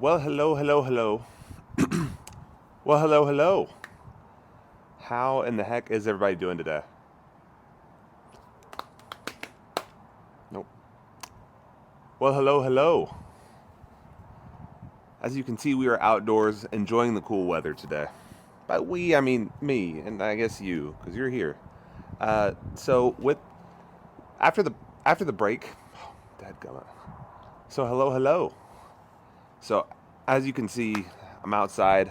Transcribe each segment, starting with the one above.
Well, hello, hello, hello. Well, hello, hello. How in the heck is everybody doing today? Nope. Well, hello, hello. As you can see, we are outdoors enjoying the cool weather today. By we, I mean me, and I guess you, because you're here. So with after the after the break, dadgummit. So hello, hello. So as you can see, I'm outside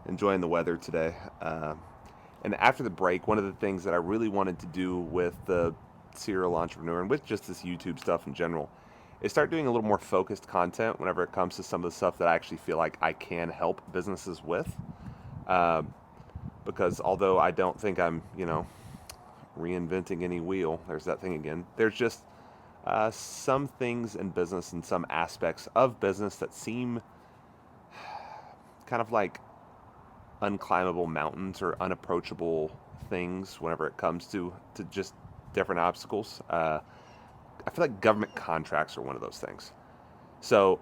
enjoying the weather today. And after the break, one of the things that I really wanted to do with the serial entrepreneur and with just this YouTube stuff in general is start doing a little more focused content whenever it comes to some of the stuff that I actually feel like I can help businesses with. Uh, because although I don't think I'm, reinventing any wheel, there's that thing again. There's just some things in business and some aspects of business that seem kind of like unclimbable mountains or unapproachable things whenever it comes to just different obstacles. I feel like government contracts are one of those things. So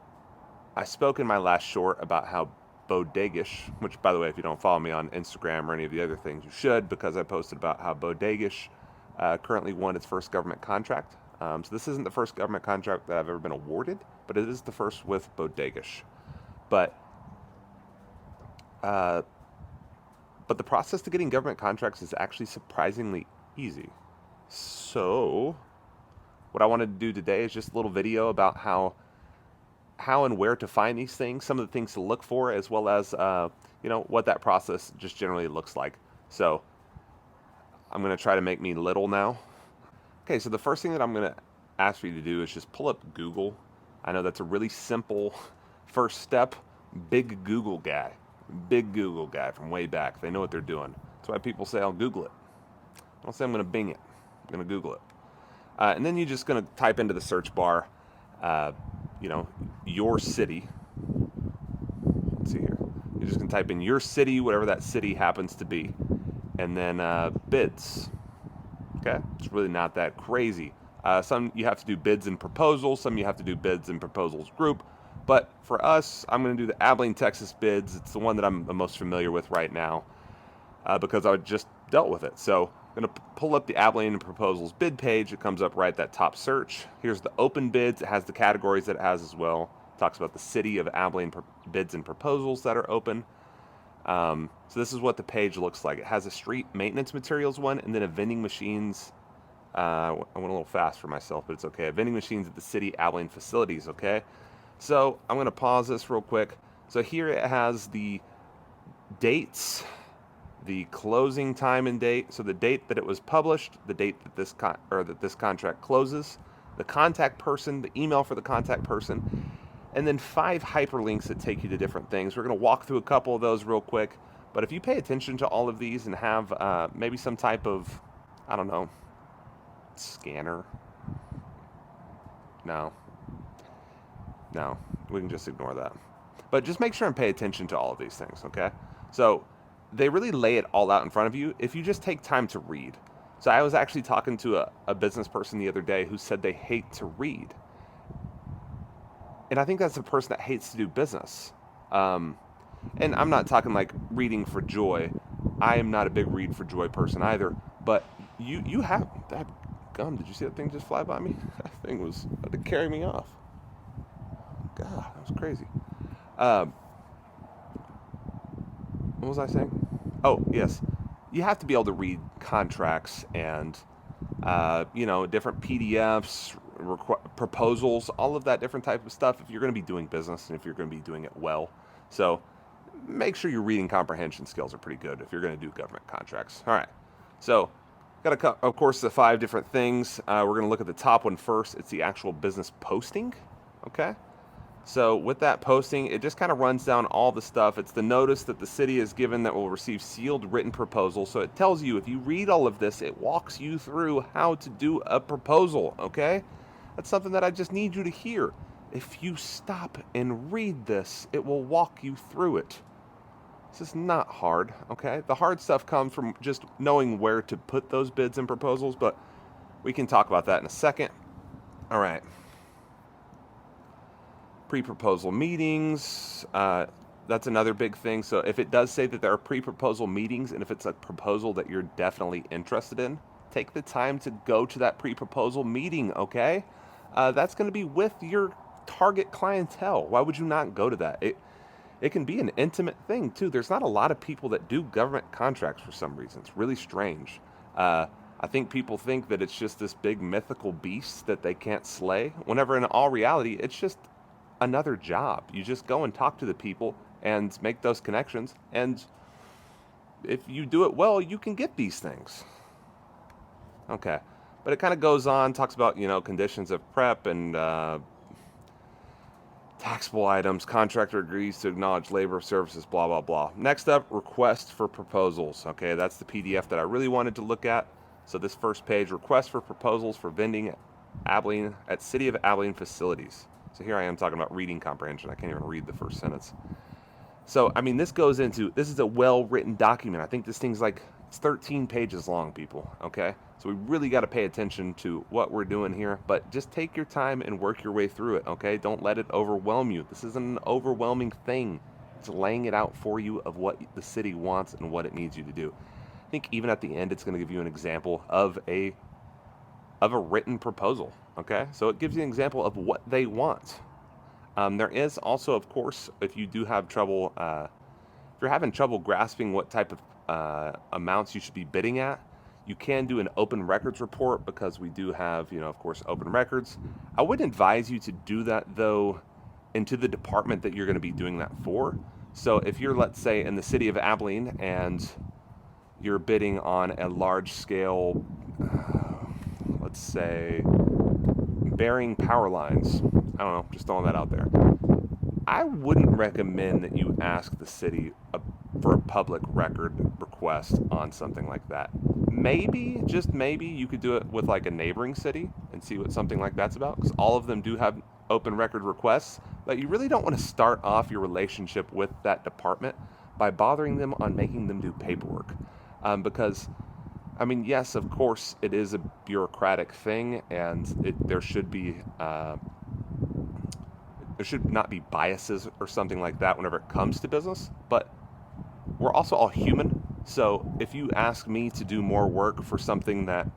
I spoke in my last short about how bodegish, which by the way, if you don't follow me on Instagram or any of the other things, you should, because I posted about how bodegish currently won its first government contract. So this isn't the first government contract that I've ever been awarded, but it is the first with bodegish. But uh, but the process to getting government contracts is actually surprisingly easy. So what I wanted to do today is just a little video about how and where to find these things, some of the things to look for, as well as what that process just generally looks like. So I'm going to try to make me little now. Okay, so the first thing that I'm going to ask for you to do is just pull up Google. I know that's a really simple first step. Big Google guy from way back. They know what they're doing. That's why people say I'll Google it. I don't say I'm going to Bing it. I'm going to Google it. And then you're just going to type into the search bar, uh, your city. Let's see here. You're just going to type in your city, whatever that city happens to be, and then bids. Okay, it's really not that crazy. Some you have to do bids and proposals. Some you have to do bids and proposals group. But for us, I'm going to do the Abilene, Texas bids. It's the one that I'm the most familiar with right now because I just dealt with it. So I'm going to pull up the Abilene proposals bid page. It comes up right at that top search. Here's the open bids. It has the categories that it has as well. It talks about the city of Abilene bids and proposals that are open. So this is what the page looks like. It has a street maintenance materials one and then a vending machines. I went a little fast for myself, but it's okay. A vending machines at the city Abilene facilities, okay? So I'm going to pause this real quick. So here it has the dates, the closing time and date. So the date that it was published, the date that this contract closes, the contact person, the email for the contact person, and then 5 hyperlinks that take you to different things. We're going to walk through a couple of those real quick. But if you pay attention to all of these and have maybe some type of, I don't know, scanner. No, we can just ignore that. But just make sure and pay attention to all of these things, okay? So they really lay it all out in front of you if you just take time to read. So I was actually talking to a business person the other day who said they hate to read. And I think that's the person that hates to do business. And I'm not talking like reading for joy. I am not a big read for joy person either. But you have that gum. Did you see that thing just fly by me? That thing was about to carry me off. God, that was crazy. What was I saying? Oh, yes. You have to be able to read contracts and, different PDFs, proposals, all of that different type of stuff if you're going to be doing business and if you're going to be doing it well. So make sure your reading comprehension skills are pretty good if you're going to do government contracts. All right. So got, of course, the 5 different things. We're going to look at the top one first. It's the actual business posting. Okay. So with that posting, it just kind of runs down all the stuff. It's the notice that the city is given that will receive sealed written proposals. So it tells you, if you read all of this, it walks you through how to do a proposal, okay? That's something that I just need you to hear. If you stop and read this, it will walk you through it. This is not hard, okay? The hard stuff comes from just knowing where to put those bids and proposals, but we can talk about that in a second. All right. Pre-proposal meetings, that's another big thing. So if it does say that there are pre-proposal meetings, and if it's a proposal that you're definitely interested in, take the time to go to that pre-proposal meeting, okay? That's going to be with your target clientele. Why would you not go to that? It can be an intimate thing too. There's not a lot of people that do government contracts for some reason. It's really strange. I think people think that it's just this big mythical beast that they can't slay, whenever in all reality, it's just another job. You just go and talk to the people and make those connections. And if you do it well, you can get these things. Okay. But it kind of goes on, talks about, conditions of prep and taxable items, contractor agrees to acknowledge labor of services, blah, blah, blah. Next up, request for proposals. Okay, that's the PDF that I really wanted to look at. So this first page, request for proposals for vending at City of Abilene facilities. So here I am talking about reading comprehension. I can't even read the first sentence. So, this is a well-written document. I think this thing's it's 13 pages long, people, okay? So we really got to pay attention to what we're doing here, but just take your time and work your way through it, okay? Don't let it overwhelm you. This isn't an overwhelming thing. It's laying it out for you of what the city wants and what it needs you to do. I think even at the end, it's going to give you an example of a written proposal, okay? So it gives you an example of what they want. There is also, of course, if you do have trouble, if you're having trouble grasping what type of amounts you should be bidding at, you can do an open records report, because we do have, of course, open records. I wouldn't advise you to do that, though, into the department that you're going to be doing that for. So if you're, let's say, in the city of Abilene and you're bidding on a large scale, let's say, bearing power lines, I don't know, just throwing that out there, I wouldn't recommend that you ask the city for a public record request on something like that. Maybe, just maybe, you could do it with like a neighboring city and see what something like that's about, because all of them do have open record requests, but you really don't want to start off your relationship with that department by bothering them on making them do paperwork. Because, yes, of course, it is a bureaucratic thing, and there should not be biases or something like that whenever it comes to business, but we're also all human. So if you ask me to do more work for something that,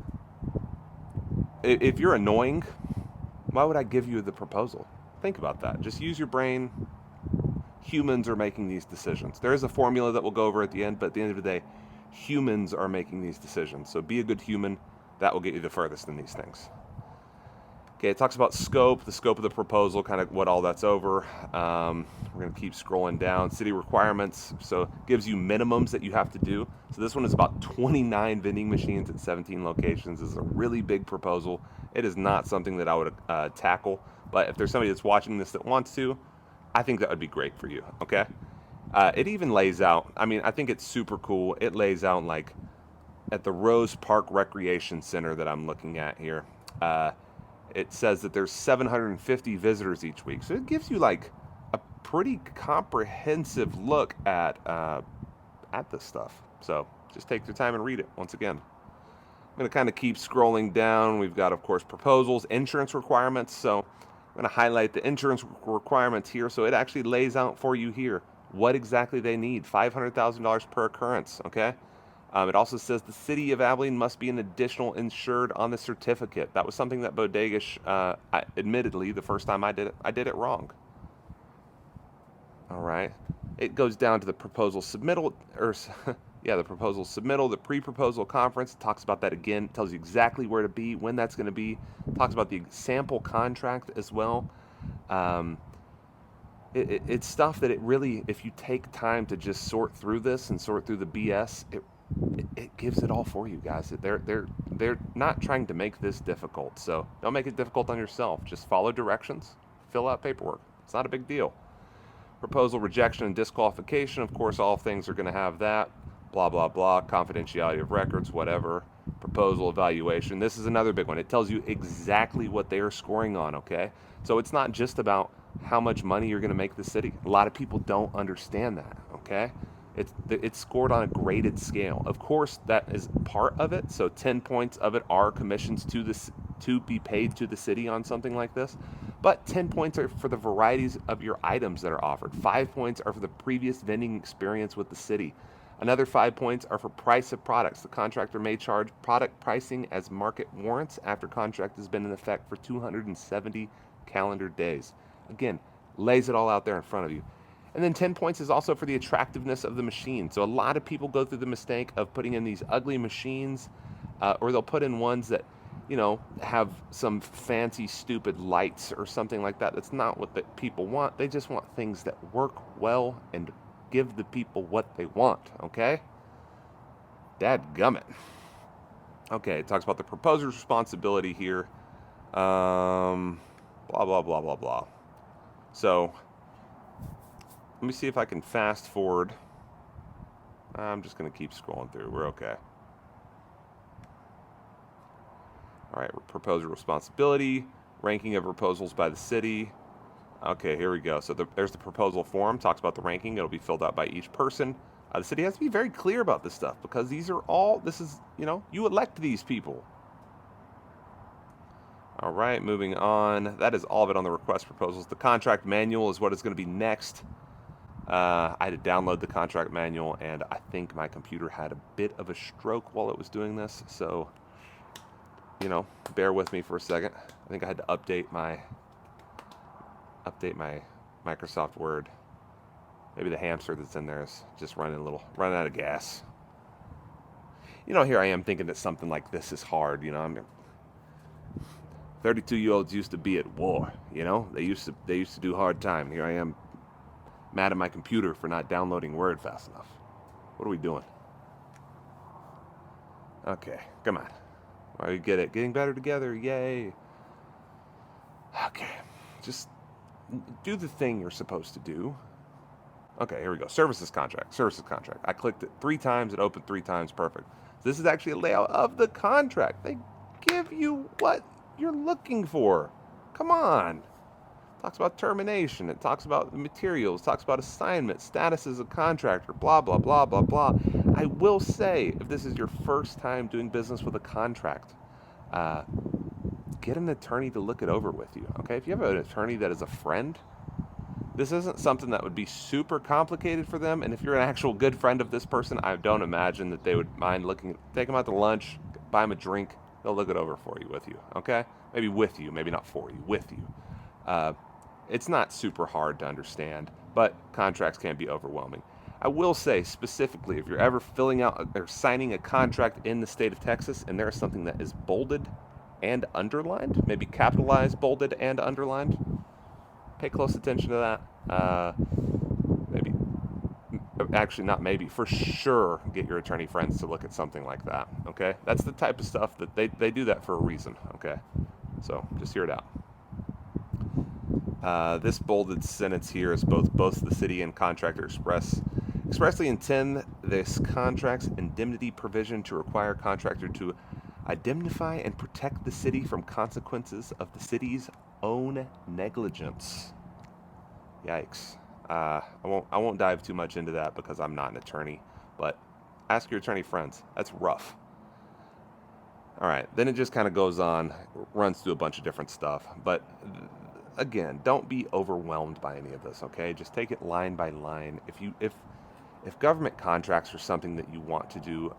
if you're annoying, why would I give you the proposal? Think about that. Just use your brain. Humans are making these decisions. There is a formula that we'll go over at the end, but at the end of the day, humans are making these decisions. So be a good human. That will get you the furthest in these things. Okay, it talks about the scope of the proposal, kind of what all that's over. We're going to keep scrolling down. City requirements, so it gives you minimums that you have to do. So this one is about 29 vending machines at 17 locations. This is a really big proposal. It is not something that I would tackle, but if there's somebody that's watching this that wants to, I think that would be great for you, okay? It even lays out, I think it's super cool. It lays out like at the Rose Park Recreation Center that I'm looking at here. It says that there's 750 visitors each week. So it gives you like a pretty comprehensive look at this stuff. So just take your time and read it once again. I'm going to kind of keep scrolling down. We've got, of course, proposals, insurance requirements. So I'm going to highlight the insurance requirements here. So it actually lays out for you here what exactly they need. $500,000 per occurrence, okay? It also says the city of Abilene must be an additional insured on the certificate. That was something that Bodegish, admittedly, the first time I did it wrong. All right. It goes down to the proposal submittal, the proposal submittal, the pre-proposal conference. It talks about that again. It tells you exactly where to be, when that's going to be. It talks about the sample contract as well. It's stuff that it really, if you take time to just sort through this and sort through the BS, it gives it all for you guys. They're not trying to make this difficult, so don't make it difficult on yourself. Just follow directions, fill out paperwork. It's not a big deal. Proposal rejection and disqualification, of course, all things are going to have that. Blah, blah, blah. Confidentiality of records, whatever. Proposal evaluation. This is another big one. It tells you exactly what they are scoring on, okay? So it's not just about how much money you're going to make the city. A lot of people don't understand that, okay? It's scored on a graded scale. Of course, that is part of it. So 10 points of it are commissions to be paid to the city on something like this. But 10 points are for the varieties of your items that are offered. 5 points are for the previous vending experience with the city. Another 5 points are for price of products. The contractor may charge product pricing as market warrants after contract has been in effect for 270 calendar days. Again, lays it all out there in front of you. And then 10 points is also for the attractiveness of the machine. So a lot of people go through the mistake of putting in these ugly machines, or they'll put in ones that, have some fancy, stupid lights or something like that. That's not what the people want. They just want things that work well and give the people what they want, okay? Dadgummit. Okay, it talks about the proposer's responsibility here. Blah, blah, blah, blah, blah. So, let me see if I can fast forward. I'm just going to keep scrolling through. We're okay. All right, proposer responsibility, ranking of proposals by the city. Okay, here we go. So there's the proposal form, talks about the ranking. It'll be filled out by each person. The city has to be very clear about this stuff because this is, you elect these people. All right, moving on. That is all of it on the request proposals. The contract manual is what is going to be next. I had to download the contract manual, and I think my computer had a bit of a stroke while it was doing this. So, bear with me for a second. I think I had to update my Microsoft Word. Maybe the hamster that's in there is just running out of gas. Here I am thinking that something like this is hard. 32-year-olds used to be at war. They used to do hard time. Here I am, mad at my computer for not downloading Word fast enough. What are we doing? Okay, come on. All right, get it. Getting better together. Yay. Okay, just do the thing you're supposed to do. Okay, here we go. Services contract. I clicked it 3 times. It opened 3 times. Perfect. This is actually a layout of the contract. They give you what you're looking for. Come on. It talks about termination. It talks about the materials. It talks about assignment, status as a contractor, blah, blah, blah, blah, blah. I will say, if this is your first time doing business with a contract, get an attorney to look it over with you. Okay, if you have an attorney that is a friend, this isn't something that would be super complicated for them. And if you're an actual good friend of this person, I don't imagine that they would mind take them out to lunch, buy them a drink. They'll look it over for you, with you. Okay, maybe with you, maybe not for you, with you. It's not super hard to understand, but contracts can be overwhelming. I will say specifically, if you're ever filling out or signing a contract in the state of Texas and there is something that is bolded and underlined, maybe capitalized, bolded, and underlined, pay close attention to that. For sure, get your attorney friends to look at something like that, okay? That's the type of stuff that they do that for a reason, okay? So just hear it out. This bolded sentence here is both the city and contractor expressly intend this contract's indemnity provision to require contractor to indemnify and protect the city from consequences of the city's own negligence. Yikes. I won't dive too much into that because I'm not an attorney, but ask your attorney friends. That's rough. All right, then it just kind of goes on, runs through a bunch of different stuff, but again, don't be overwhelmed by any of this, okay? Just take it line by line. If government contracts are something that you want to do,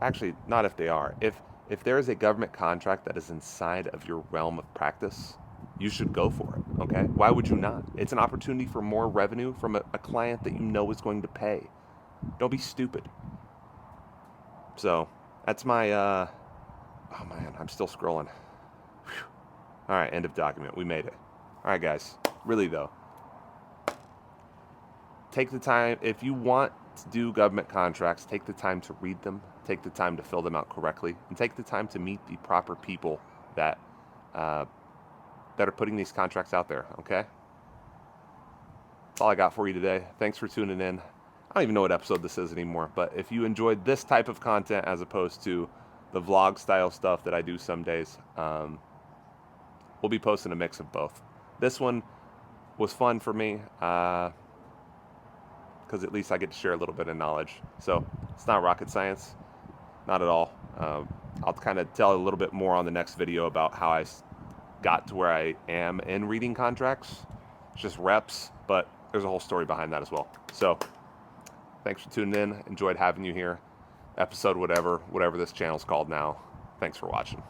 actually, not if they are. If there is a government contract that is inside of your realm of practice, you should go for it, okay? Why would you not? It's an opportunity for more revenue from a client that you know is going to pay. Don't be stupid. So, that's my, oh man, I'm still scrolling. Whew. All right, end of document. We made it. All right, guys. Really, though, take the time. If you want to do government contracts, take the time to read them, take the time to fill them out correctly, and take the time to meet the proper people that are putting these contracts out there, okay? That's all I got for you today. Thanks for tuning in. I don't even know what episode this is anymore, but if you enjoyed this type of content as opposed to the vlog style stuff that I do some days, we'll be posting a mix of both. This one was fun for me because at least I get to share a little bit of knowledge. So it's not rocket science, not at all. I'll kind of tell a little bit more on the next video about how I got to where I am in reading contracts. It's just reps, but there's a whole story behind that as well. So thanks for tuning in. Enjoyed having you here. Episode whatever this channel's called now. Thanks for watching.